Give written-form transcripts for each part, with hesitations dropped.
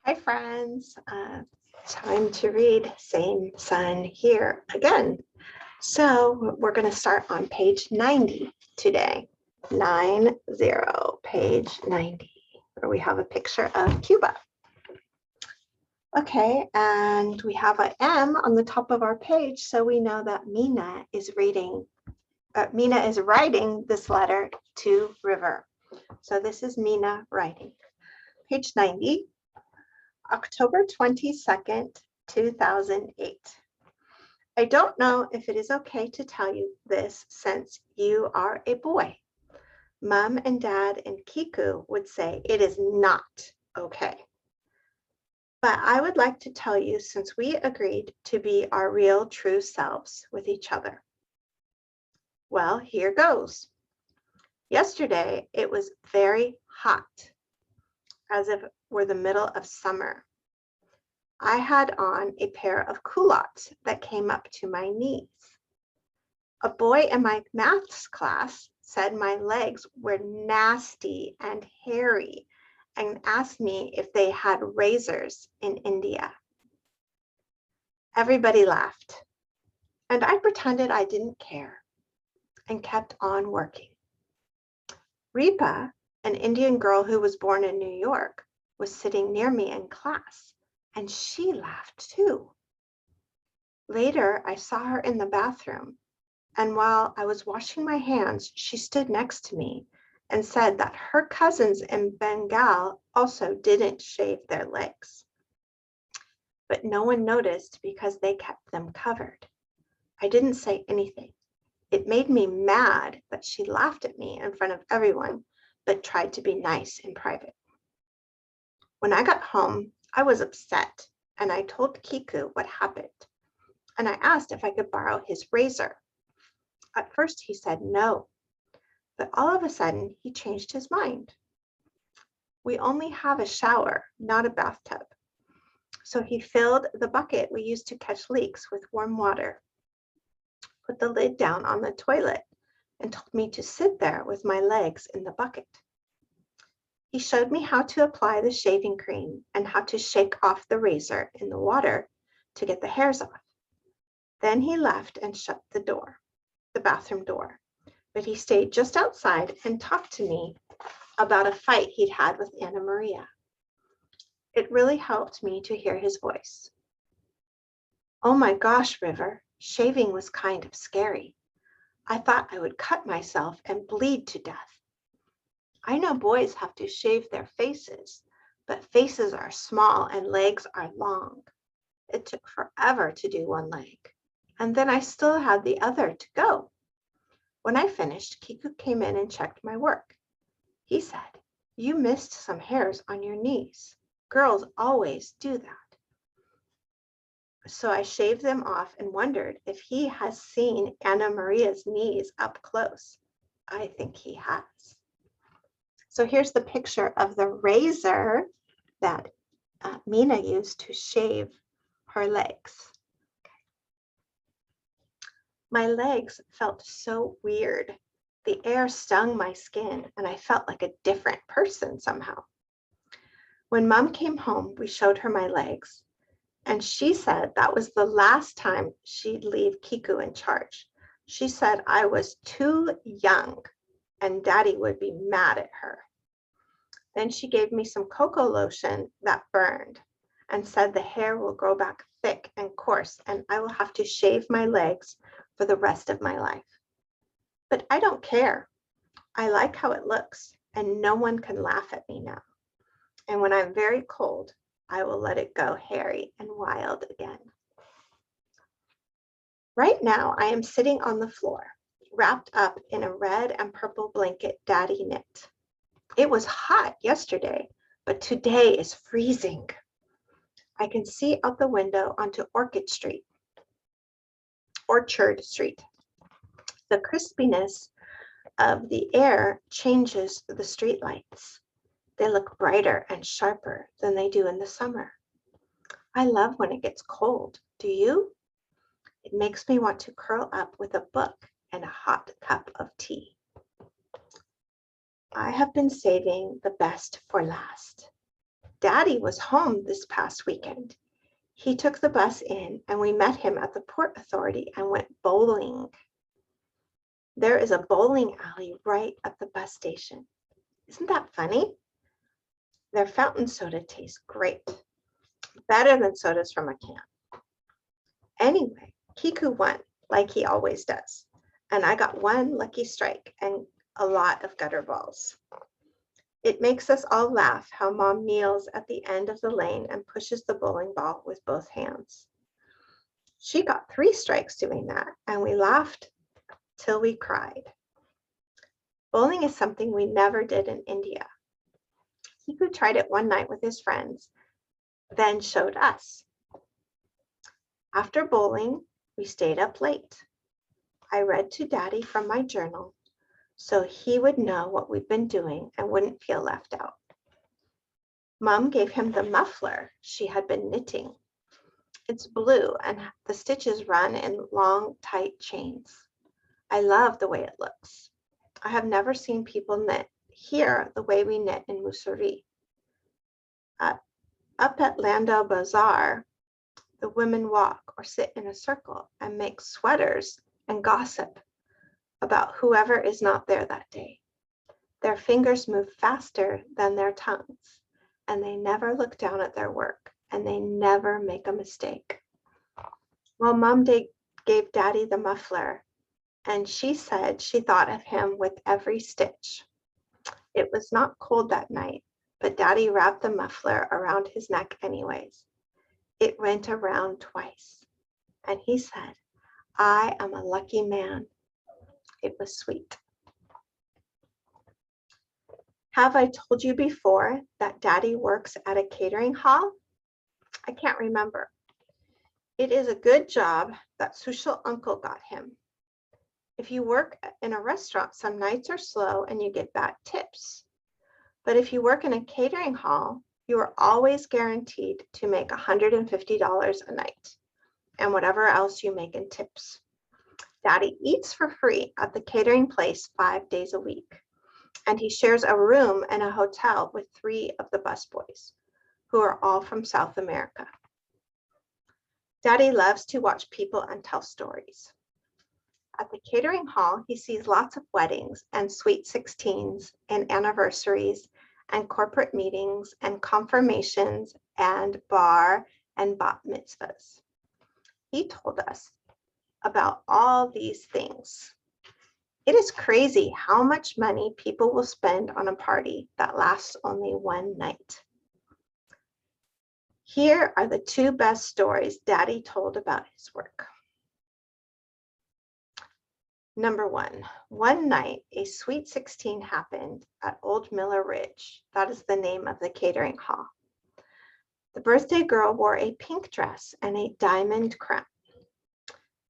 Hi, friends. Time to read Same Sun Here again. So we're going to start on page 90 today. 90, page 90, where we have a picture of Cuba. Okay, and we have an M on the top of our page, so we know that Mina is writing this letter to River. So this is Mina writing. Page 90. October 22nd, 2008. I don't know if it is okay to tell you this since you are a boy. Mom and Dad and Kiku would say it is not okay. But I would like to tell you since we agreed to be our real true selves with each other. Well, here goes. Yesterday, it was very hot, as if we're the middle of summer. I had on a pair of culottes that came up to my knees. A boy in my maths class said my legs were nasty and hairy and asked me if they had razors in India. Everybody laughed, and I pretended I didn't care and kept on working. Ripa, an Indian girl who was born in New York, was sitting near me in class, and she laughed too. Later, I saw her in the bathroom, and while I was washing my hands, she stood next to me and said that her cousins in Bengal also didn't shave their legs. But no one noticed because they kept them covered. I didn't say anything. It made me mad that she laughed at me in front of everyone, but tried to be nice in private. When I got home, I was upset, and I told Kiku what happened. And I asked if I could borrow his razor. At first he said no, but all of a sudden he changed his mind. We only have a shower, not a bathtub. So he filled the bucket we used to catch leaks with warm water, put the lid down on the toilet, and told me to sit there with my legs in the bucket. He showed me how to apply the shaving cream and how to shake off the razor in the water to get the hairs off. Then he left and shut the door, the bathroom door, but he stayed just outside and talked to me about a fight he'd had with Anna Maria. It really helped me to hear his voice. Oh my gosh, River, shaving was kind of scary. I thought I would cut myself and bleed to death. I know boys have to shave their faces, but faces are small and legs are long. It took forever to do one leg, and then I still had the other to go. When I finished, Kiku came in and checked my work. He said, "You missed some hairs on your knees. Girls always do that." So I shaved them off and wondered if he has seen Anna Maria's knees up close. I think he has. So here's the picture of the razor that Mina used to shave her legs. My legs felt so weird. The air stung my skin and I felt like a different person somehow. When Mom came home, we showed her my legs, and she said that was the last time she'd leave Kiku in charge. She said I was too young and Daddy would be mad at her. Then she gave me some cocoa lotion that burned and said the hair will grow back thick and coarse and I will have to shave my legs for the rest of my life. But I don't care. I like how it looks and no one can laugh at me now. And when I'm very cold, I will let it go hairy and wild again. Right now, I am sitting on the floor, wrapped up in a red and purple blanket Daddy knit. It was hot yesterday, but today is freezing. I can see out the window onto Orchard Street. The crispiness of the air changes the streetlights. They look brighter and sharper than they do in the summer. I love when it gets cold. Do you? It makes me want to curl up with a book and a hot cup of tea. I have been saving the best for last. Daddy was home this past weekend. He took the bus in and we met him at the Port Authority and went bowling. There is a bowling alley right at the bus station. Isn't that funny? Their fountain soda tastes great, better than sodas from a can. Anyway, Kiku won, like he always does, and I got one lucky strike and a lot of gutter balls. It makes us all laugh how Mom kneels at the end of the lane and pushes the bowling ball with both hands. She got 3 strikes doing that, and we laughed till we cried. Bowling is something we never did in India. Kiku tried it one night with his friends, then showed us. After bowling, we stayed up late. I read to Daddy from my journal so he would know what we've been doing and wouldn't feel left out. Mom gave him the muffler she had been knitting. It's blue and the stitches run in long, tight chains. I love the way it looks. I have never seen people knit here the way we knit in Mussoorie. Up at Landau Bazaar, the women walk or sit in a circle and make sweaters and gossip about whoever is not there that day. Their fingers move faster than their tongues, and they never look down at their work, and they never make a mistake. Well, Mom gave Daddy the muffler, and she said she thought of him with every stitch. It was not cold that night, but Daddy wrapped the muffler around his neck anyways. It went around twice, and he said, "I am a lucky man." It was sweet. Have I told you before that Daddy works at a catering hall? I can't remember. It is a good job that Sushil uncle got him. If you work in a restaurant, some nights are slow and you get bad tips. But if you work in a catering hall, you are always guaranteed to make $150 a night and whatever else you make in tips. Daddy eats for free at the catering place 5 days a week, and he shares a room in a hotel with 3 of the busboys, who are all from South America. Daddy loves to watch people and tell stories. At the catering hall, he sees lots of weddings and sweet 16s and anniversaries and corporate meetings and confirmations and bar and bat mitzvahs. He told us about all these things. It is crazy how much money people will spend on a party that lasts only one night. Here are the 2 best stories Daddy told about his work. Number 1, one night a sweet 16 happened at Old Miller Ridge. That is the name of the catering hall. The birthday girl wore a pink dress and a diamond crown.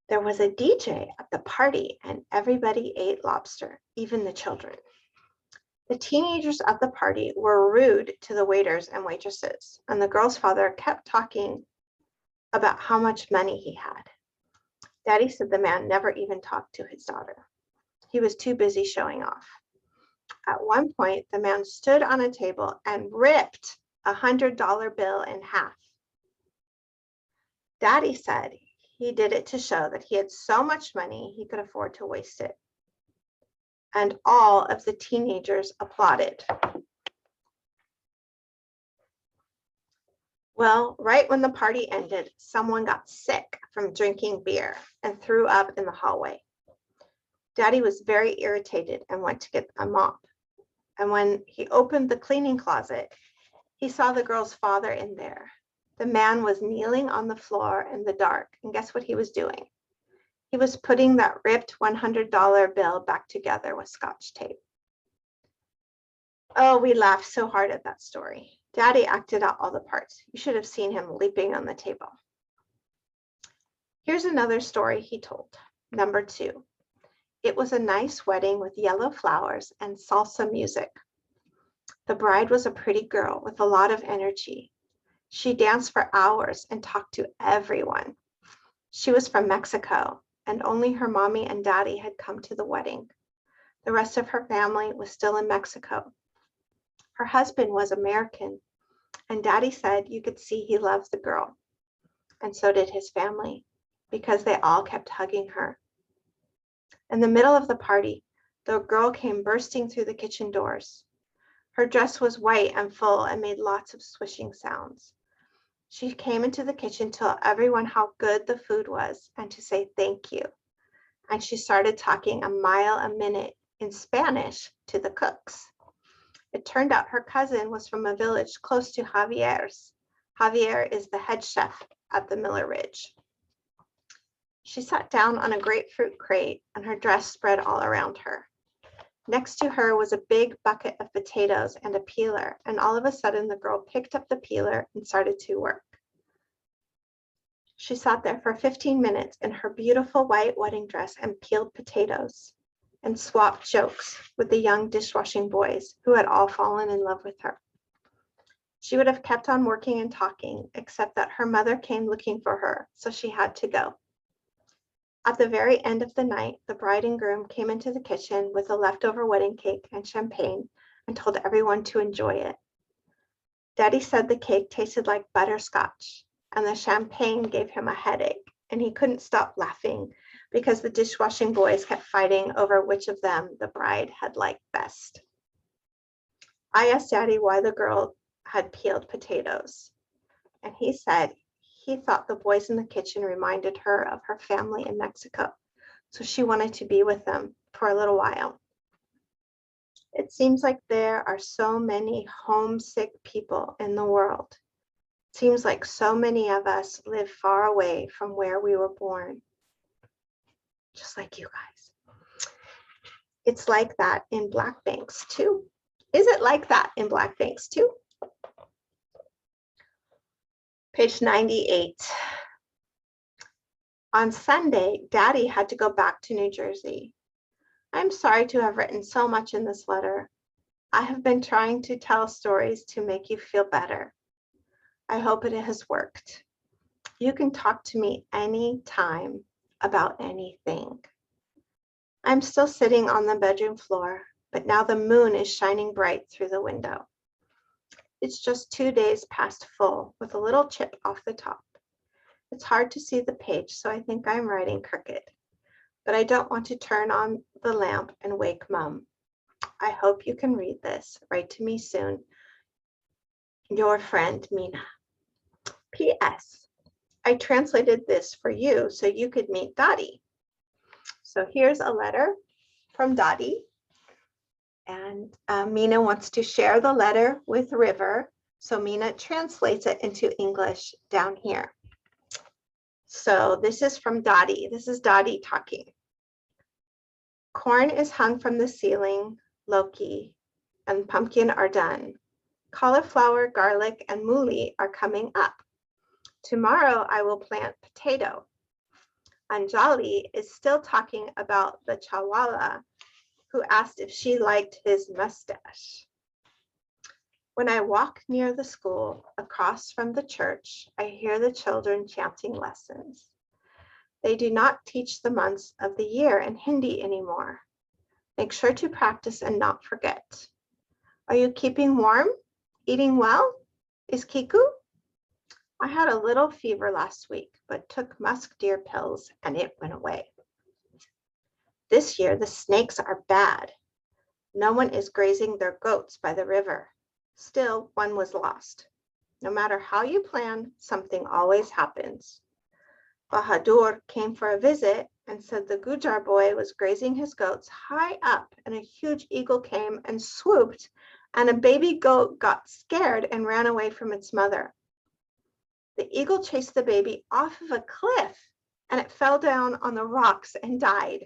There was a DJ at the party and everybody ate lobster, even the children. The teenagers at the party were rude to the waiters and waitresses, and the girl's father kept talking about how much money he had. Daddy said the man never even talked to his daughter. He was too busy showing off. At one point, the man stood on a table and ripped a $100 bill in half. Daddy said he did it to show that he had so much money he could afford to waste it. And all of the teenagers applauded. Well, right when the party ended, someone got sick from drinking beer and threw up in the hallway. Daddy was very irritated and went to get a mop. And when he opened the cleaning closet, he saw the girl's father in there. The man was kneeling on the floor in the dark, and guess what he was doing? He was putting that ripped $100 bill back together with Scotch tape. Oh, we laughed so hard at that story. Daddy acted out all the parts. You should have seen him leaping on the table. Here's another story he told. Number 2. It was a nice wedding with yellow flowers and salsa music. The bride was a pretty girl with a lot of energy. She danced for hours and talked to everyone. She was from Mexico, and only her mommy and daddy had come to the wedding. The rest of her family was still in Mexico. Her husband was American, And Daddy said you could see he loved the girl, and so did his family, because they all kept hugging her. In the middle of the party, the girl came bursting through the kitchen doors. Her dress was white and full and made lots of swishing sounds. She came into the kitchen to tell everyone how good the food was and to say thank you. And she started talking a mile a minute in Spanish to the cooks. It turned out her cousin was from a village close to Javier's. Javier is the head chef at the Miller Ridge. She sat down on a grapefruit crate and her dress spread all around her. Next to her was a big bucket of potatoes and a peeler, and all of a sudden the girl picked up the peeler and started to work. She sat there for 15 minutes in her beautiful white wedding dress and peeled potatoes and swapped jokes with the young dishwashing boys who had all fallen in love with her. She would have kept on working and talking, except that her mother came looking for her, so she had to go. At the very end of the night, the bride and groom came into the kitchen with a leftover wedding cake and champagne and told everyone to enjoy it. Daddy said the cake tasted like butterscotch, and the champagne gave him a headache, and he couldn't stop laughing because the dishwashing boys kept fighting over which of them the bride had liked best. I asked Daddy why the girl had peeled potatoes, and he said he thought the boys in the kitchen reminded her of her family in Mexico, so she wanted to be with them for a little while. It seems like there are so many homesick people in the world. It seems like so many of us live far away from where we were born, just like you guys. It's like that in Black Banks too. Is it like that in Black Banks too? Page 98. On Sunday, Daddy had to go back to New Jersey. I'm sorry to have written so much in this letter. I have been trying to tell stories to make you feel better. I hope it has worked. You can talk to me anytime about anything. I'm still sitting on the bedroom floor, but now the moon is shining bright through the window. It's just 2 days past full with a little chip off the top. It's hard to see the page, so I think I'm writing crooked. But I don't want to turn on the lamp and wake Mom. I hope you can read this. Write to me soon. Your friend, Mina. P.S. I translated this for you so you could meet Dottie. So here's a letter from Dottie. And Mina wants to share the letter with River. So Mina translates it into English down here. So this is from Dottie. This is Dottie talking. Corn is hung from the ceiling, Loki and pumpkin are done. Cauliflower, garlic, and mooli are coming up. Tomorrow I will plant potato. Anjali is still talking about the chawala who asked if she liked his mustache. When I walk near the school across from the church, I hear the children chanting lessons. They do not teach the months of the year in Hindi anymore. Make sure to practice and not forget. Are you keeping warm? Eating well? Is Kiku? I had a little fever last week, but took musk deer pills and it went away. This year, the snakes are bad. No one is grazing their goats by the river. Still, one was lost. No matter how you plan, something always happens. Bahadur came for a visit and said the Gujar boy was grazing his goats high up and a huge eagle came and swooped and a baby goat got scared and ran away from its mother. The eagle chased the baby off of a cliff and it fell down on the rocks and died.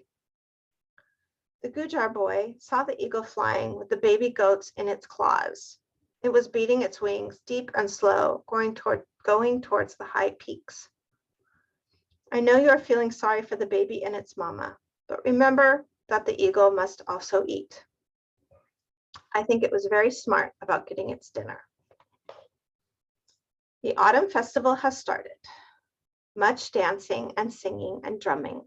The Gujar boy saw the eagle flying with the baby goats in its claws. It was beating its wings deep and slow, going towards the high peaks. I know you are feeling sorry for the baby and its mama, but remember that the eagle must also eat. I think it was very smart about getting its dinner. The autumn festival has started. Much dancing and singing and drumming.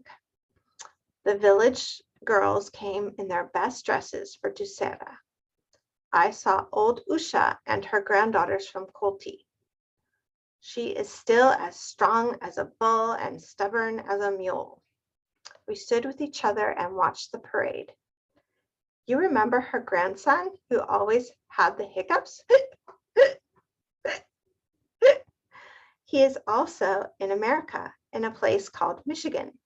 The village girls came in their best dresses for Dussehra. I saw old Usha and her granddaughters from Kolti. She is still as strong as a bull and stubborn as a mule. We stood with each other and watched the parade. You remember her grandson who always had the hiccups? He is also in America, in a place called Michigan.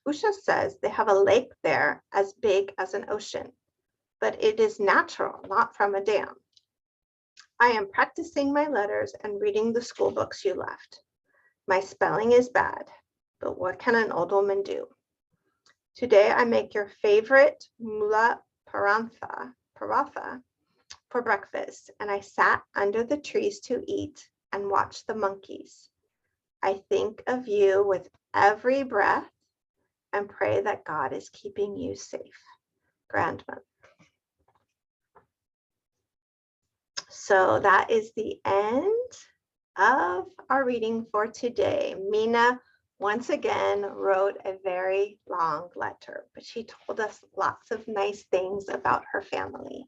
Usha says they have a lake there as big as an ocean, but it is natural, not from a dam. I am practicing my letters and reading the school books you left. My spelling is bad, but what can an old woman do? Today I make your favorite mula paratha for breakfast, and I sat under the trees to eat and watch the monkeys. I think of you with every breath and pray that God is keeping you safe. Grandmother. So that is the end of our reading for today. Mina once again wrote a very long letter, but she told us lots of nice things about her family.